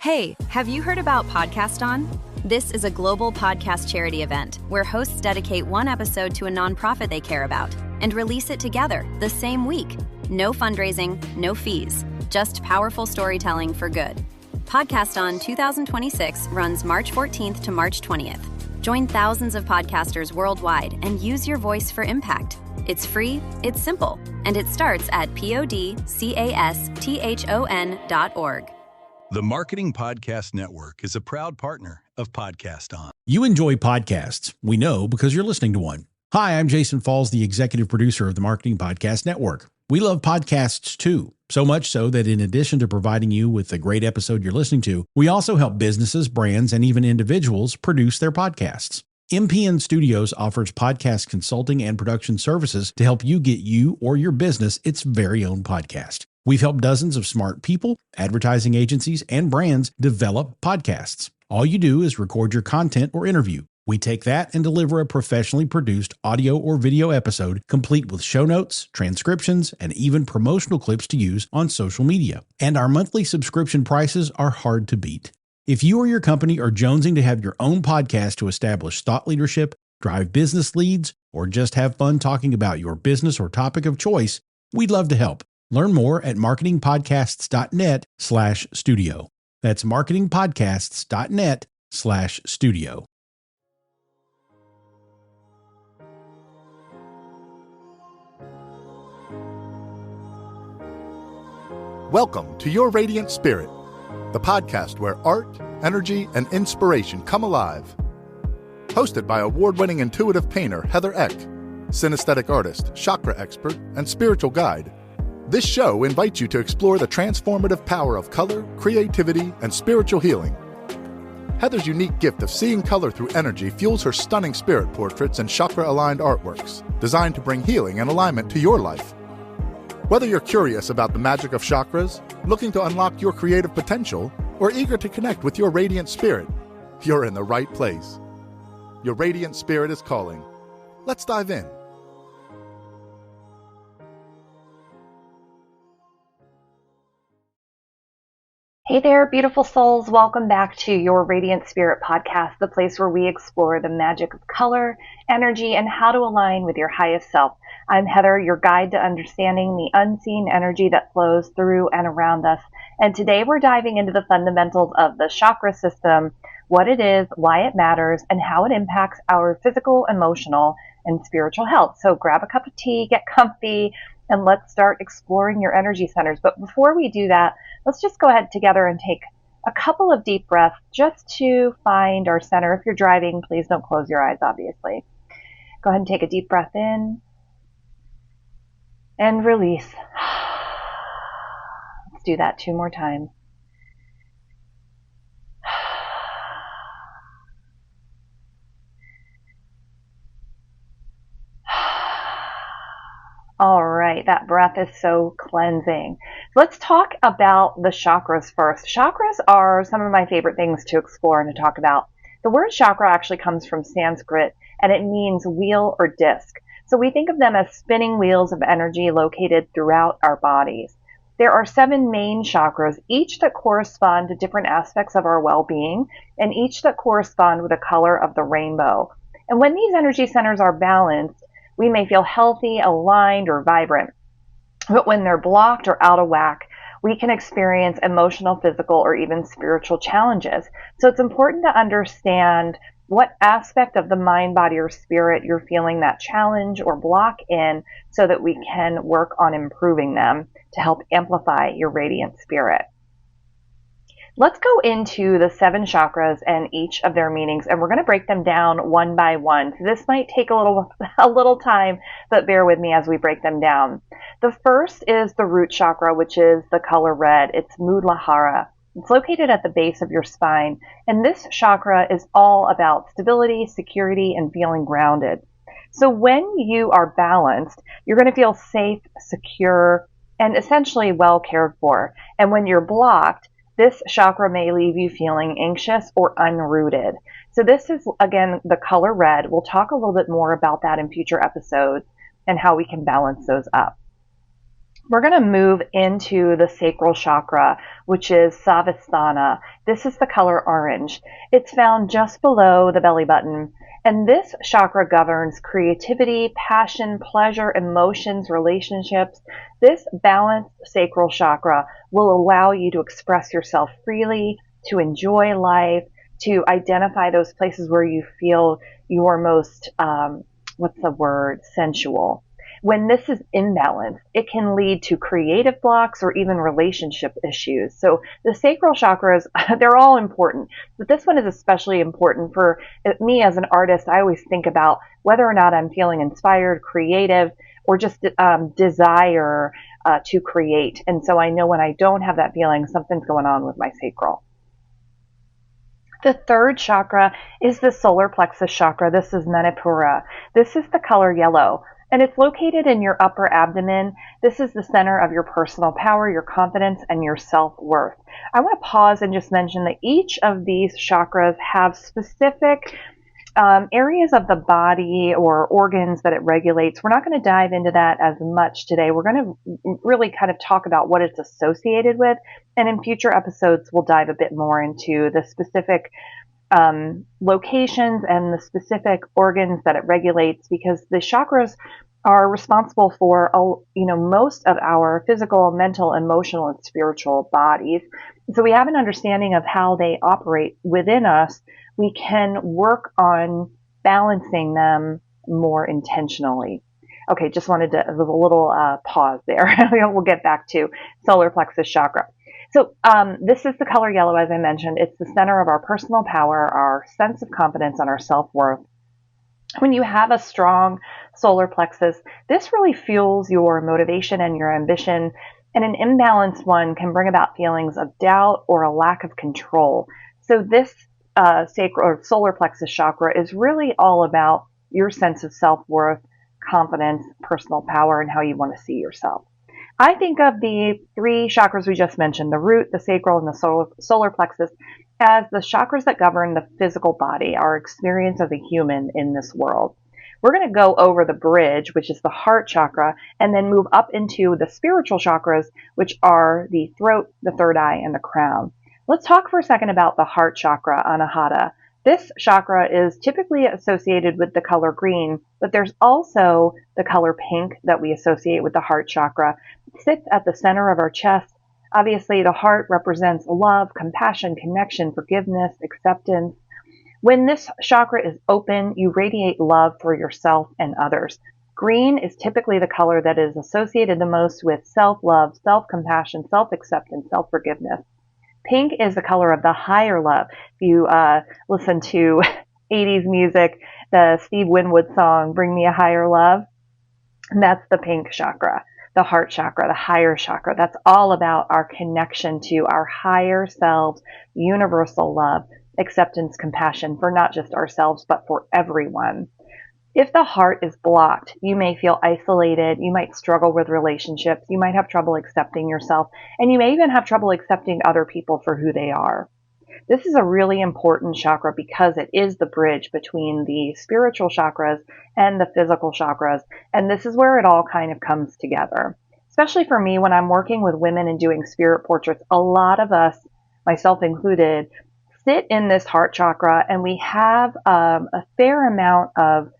Hey, have you heard about Podcast On? This is a global podcast charity event where hosts dedicate one episode to a nonprofit they care about and release it together the same week. No fundraising, no fees, just powerful storytelling for good. Podcast On 2026 runs March 14th to March 20th. Join thousands of podcasters worldwide and use your voice for impact. It's free, it's simple, and it starts at podcaston.org. The Marketing Podcast Network is a proud partner of Podcast On. You enjoy podcasts. We know because you're listening to one. Hi, I'm Jason Falls, the executive producer of the Marketing Podcast Network. We love podcasts too, so much so that in addition to providing you with the great episode you're listening to, we also help businesses, brands, and even individuals produce their podcasts. MPN Studios offers podcast consulting and production services to help you get you or your business its very own podcast. We've helped dozens of smart people, advertising agencies, and brands develop podcasts. All you do is record your content or interview. We take that and deliver a professionally produced audio or video episode, complete with show notes, transcriptions, and even promotional clips to use on social media. And our monthly subscription prices are hard to beat. If you or your company are jonesing to have your own podcast to establish thought leadership, drive business leads, or just have fun talking about your business or topic of choice, we'd love to help. Learn more at marketingpodcasts.net/studio. That's marketingpodcasts.net/studio. Welcome to Your Radiant Spirit, the podcast where art, energy, and inspiration come alive. Hosted by award-winning intuitive painter Heather Eck, synesthetic artist, chakra expert, and spiritual guide, this show invites you to explore the transformative power of color, creativity, and spiritual healing. Heather's unique gift of seeing color through energy fuels her stunning spirit portraits and chakra-aligned artworks, designed to bring healing and alignment to your life. Whether you're curious about the magic of chakras, looking to unlock your creative potential, or eager to connect with your radiant spirit, you're in the right place. Your radiant spirit is calling. Let's dive in. Hey there, beautiful souls. Welcome back to Your Radiant Spirit podcast, the place where we explore the magic of color, energy, and how to align with your highest self. I'm Heather, your guide to understanding the unseen energy that flows through and around us. And today we're diving into the fundamentals of the chakra system, what it is, why it matters, and how it impacts our physical, emotional, and spiritual health. So grab a cup of tea, get comfy, and let's start exploring your energy centers. But before we do that, let's just go ahead together and take a couple of deep breaths just to find our center. If you're driving, please don't close your eyes, obviously. Go ahead and take a deep breath in and release. Let's do that 2 more times. All right, that breath is so cleansing. Let's talk about the chakras first. Chakras are some of my favorite things to explore and to talk about. The word chakra actually comes from Sanskrit, and it means wheel or disc. So we think of them as spinning wheels of energy located throughout our bodies. There are 7 main chakras, each that correspond to different aspects of our well-being, and each that correspond with the color of the rainbow. And when these energy centers are balanced, we may feel healthy, aligned, or vibrant. But when they're blocked or out of whack, we can experience emotional, physical, or even spiritual challenges. So it's important to understand what aspect of the mind, body, or spirit you're feeling that challenge or block in so that we can work on improving them to help amplify your radiant spirit. Let's go into the 7 chakras and each of their meanings, and we're going to break them down one by one. So this might take a little time, but bear with me as we break them down. The first is the root chakra, which is the color red. It's Muladhara. It's located at the base of your spine, and this chakra is all about stability, security, and feeling grounded. So when you are balanced, you're going to feel safe, secure, and essentially well cared for. And when you're blocked, this chakra may leave you feeling anxious or unrooted. So this is, again, the color red. We'll talk a little bit more about that in future episodes and how we can balance those up. We're going to move into the sacral chakra, which is Savasthana. This is the color orange. It's found just below the belly button. And this chakra governs creativity, passion, pleasure, emotions, relationships. This balanced sacral chakra will allow you to express yourself freely, to enjoy life, to identify those places where you feel you are most, sensual. When this is imbalanced, it can lead to creative blocks or even relationship issues. So the sacral chakras, they're all important, but this one is especially important for me as an artist. I always think about whether or not I'm feeling inspired, creative, or just desire to create. And so I know when I don't have that feeling, something's going on with my sacral. The third chakra is the solar plexus chakra. This is Manipura. This is the color yellow, and it's located in your upper abdomen. This is the center of your personal power, your confidence, and your self-worth. I want to pause and just mention that each of these chakras have specific areas of the body or organs that it regulates. We're not going to dive into that as much today. We're going to really kind of talk about what it's associated with. And in future episodes, we'll dive a bit more into the specific locations and the specific organs that it regulates, because the chakras are responsible for, most of our physical, mental, emotional, and spiritual bodies. So we have an understanding of how they operate within us. We can work on balancing them more intentionally. Okay, just wanted to, a little pause there. We'll get back to solar plexus chakra. So this is the color yellow, as I mentioned. It's the center of our personal power, our sense of confidence, and our self-worth. When you have a strong solar plexus, this really fuels your motivation and your ambition, and an imbalanced one can bring about feelings of doubt or a lack of control. So this sacral or solar plexus chakra is really all about your sense of self-worth, confidence, personal power, and how you want to see yourself. I think of the three chakras we just mentioned, the root, the sacral, and the solar plexus, as the chakras that govern the physical body, our experience as a human in this world. We're going to go over the bridge, which is the heart chakra, and then move up into the spiritual chakras, which are the throat, the third eye, and the crown. Let's talk for a second about the heart chakra, Anahata. This chakra is typically associated with the color green, but there's also the color pink that we associate with the heart chakra. It sits at the center of our chest. Obviously, the heart represents love, compassion, connection, forgiveness, acceptance. When this chakra is open, you radiate love for yourself and others. Green is typically the color that is associated the most with self-love, self-compassion, self-acceptance, self-forgiveness. Pink is the color of the higher love. If you listen to 80s music, the Steve Winwood song, Bring Me a Higher Love, and that's the pink chakra, the heart chakra, the higher chakra. That's all about our connection to our higher selves, universal love, acceptance, compassion for not just ourselves, but for everyone. If the heart is blocked, you may feel isolated, you might struggle with relationships, you might have trouble accepting yourself, and you may even have trouble accepting other people for who they are. This is a really important chakra because it is the bridge between the spiritual chakras and the physical chakras, and this is where it all kind of comes together. Especially for me, when I'm working with women and doing spirit portraits, a lot of us, myself included, sit in this heart chakra, and we have a fair amount of,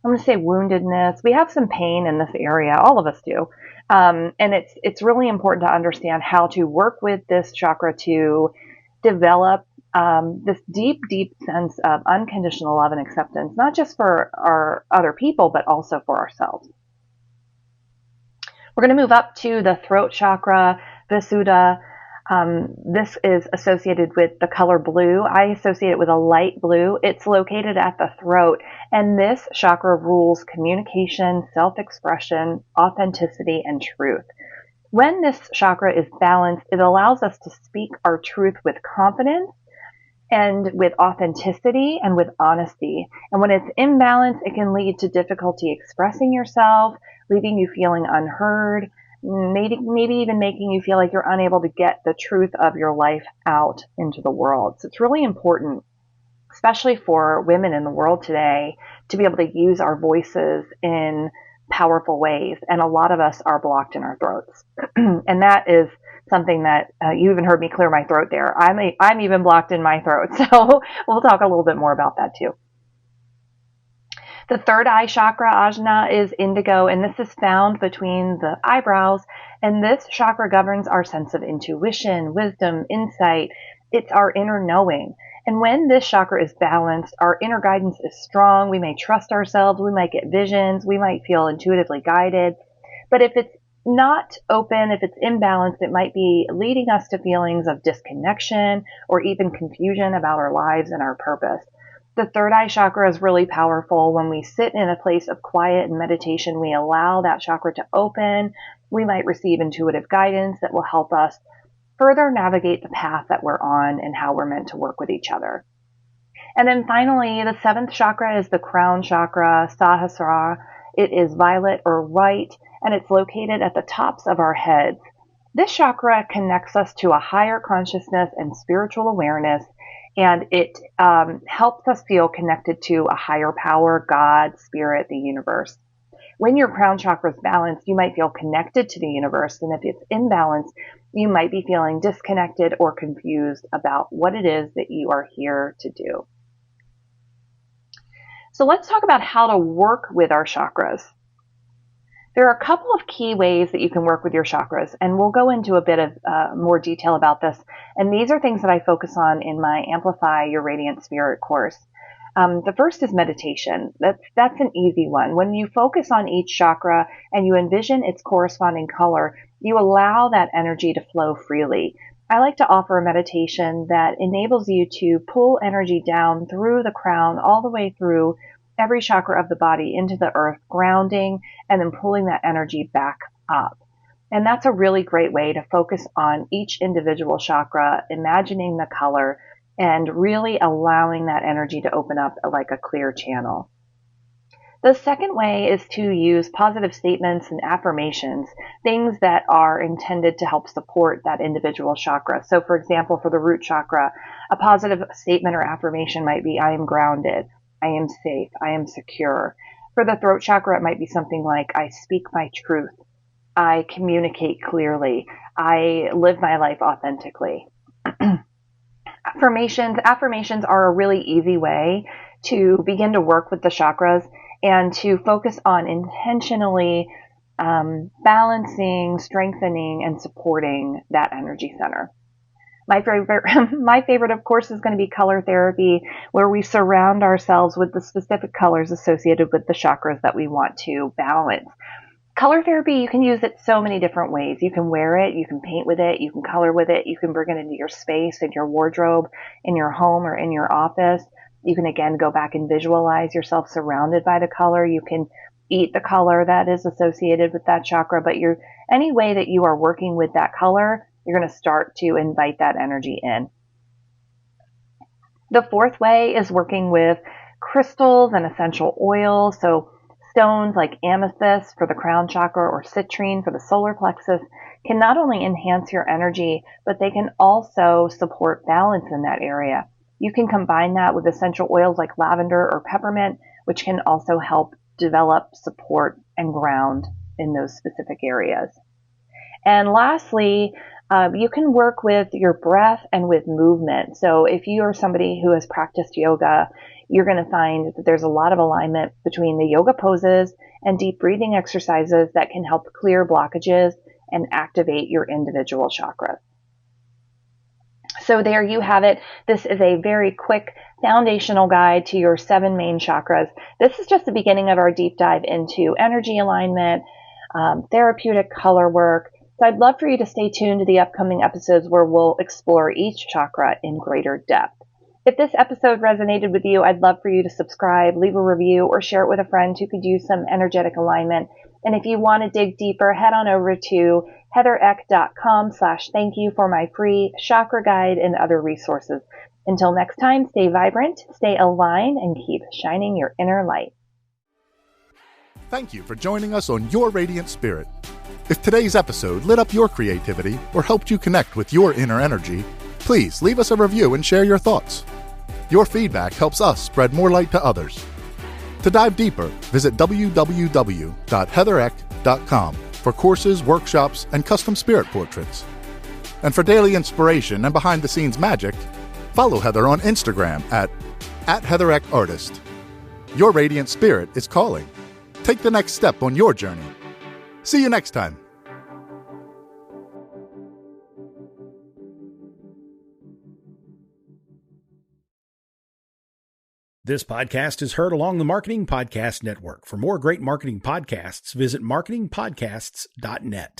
I'm going to say, woundedness. We have some pain in this area. All of us do. And it's really important to understand how to work with this chakra to develop this deep, deep sense of unconditional love and acceptance, not just for our other people, but also for ourselves. We're going to move up to the throat chakra, Visuddha. This is associated with the color blue. I associate it with a light blue. It's located at the throat, and this chakra rules communication, self-expression, authenticity, and truth. When this chakra is balanced, it allows us to speak our truth with confidence and with authenticity and with honesty. And when it's imbalanced, it can lead to difficulty expressing yourself, leaving you feeling unheard, maybe even making you feel like you're unable to get the truth of your life out into the world. So it's really important, especially for women in the world today, to be able to use our voices in powerful ways. And a lot of us are blocked in our throats. And that is something that you even heard me clear my throat there. I'm even blocked in my throat. So we'll talk a little bit more about that too. The third eye chakra, ajna, is indigo, and this is found between the eyebrows. And this chakra governs our sense of intuition, wisdom, insight. It's our inner knowing. And when this chakra is balanced, our inner guidance is strong. We may trust ourselves. We might get visions. We might feel intuitively guided. But if it's not open, if it's imbalanced, it might be leading us to feelings of disconnection or even confusion about our lives and our purpose. The third eye chakra is really powerful. When we sit in a place of quiet and meditation, we allow that chakra to open. We might receive intuitive guidance that will help us further navigate the path that we're on and how we're meant to work with each other. And then finally, the seventh chakra is the crown chakra, Sahasrara. It is violet or white, and it's located at the tops of our heads. This chakra connects us to a higher consciousness and spiritual awareness, and it helps us feel connected to a higher power, God, spirit, the universe. When your crown chakra is balanced, you might feel connected to the universe, and if it's imbalanced, you might be feeling disconnected or confused about what it is that you are here to do. So let's talk about how to work with our chakras. There are a couple of key ways that you can work with your chakras, and we'll go into a bit of more detail about this. And these are things that I focus on in my Amplify Your Radiant Spirit course. The first is meditation. That's an easy one. When you focus on each chakra and you envision its corresponding color, you allow that energy to flow freely. I like to offer a meditation that enables you to pull energy down through the crown all the way through every chakra of the body into the earth, grounding, and then pulling that energy back up. And that's a really great way to focus on each individual chakra, imagining the color, and really allowing that energy to open up like a clear channel. The second way is to use positive statements and affirmations, things that are intended to help support that individual chakra. So for example, for the root chakra, a positive statement or affirmation might be, I am grounded, I am safe, I am secure. For the throat chakra, it might be something like, I speak my truth, I communicate clearly, I live my life authentically. Affirmations are a really easy way to begin to work with the chakras and to focus on intentionally balancing, strengthening, and supporting that energy center. My favorite, of course, is going to be color therapy, where we surround ourselves with the specific colors associated with the chakras that we want to balance. Color therapy, you can use it so many different ways. You can wear it, you can paint with it, you can color with it, you can bring it into your space, in your wardrobe, in your home, or in your office. You can, again, go back and visualize yourself surrounded by the color. You can eat the color that is associated with that chakra, but any way that you are working with that color, you're going to start to invite that energy in. The fourth way is working with crystals and essential oils. So stones like amethyst for the crown chakra or citrine for the solar plexus can not only enhance your energy, but they can also support balance in that area. You can combine that with essential oils like lavender or peppermint, which can also help develop, support, and ground in those specific areas. And lastly, you can work with your breath and with movement. So if you are somebody who has practiced yoga, you're going to find that there's a lot of alignment between the yoga poses and deep breathing exercises that can help clear blockages and activate your individual chakras. So there you have it. This is a very quick foundational guide to your 7 main chakras. This is just the beginning of our deep dive into energy alignment, therapeutic color work. So I'd love for you to stay tuned to the upcoming episodes where we'll explore each chakra in greater depth. If this episode resonated with you, I'd love for you to subscribe, leave a review, or share it with a friend who could use some energetic alignment. And if you want to dig deeper, head on over to heathereck.com/thank-you for my free chakra guide and other resources. Until next time, stay vibrant, stay aligned, and keep shining your inner light. Thank you for joining us on Your Radiant Spirit. If today's episode lit up your creativity or helped you connect with your inner energy, please leave us a review and share your thoughts. Your feedback helps us spread more light to others. To dive deeper, visit www.heathereck.com for courses, workshops, and custom spirit portraits. And for daily inspiration and behind-the-scenes magic, follow Heather on Instagram at @HeatherEckArtist. Your radiant spirit is calling. Take the next step on your journey. See you next time. This podcast is heard along the Marketing Podcast Network. For more great marketing podcasts, visit marketingpodcasts.net.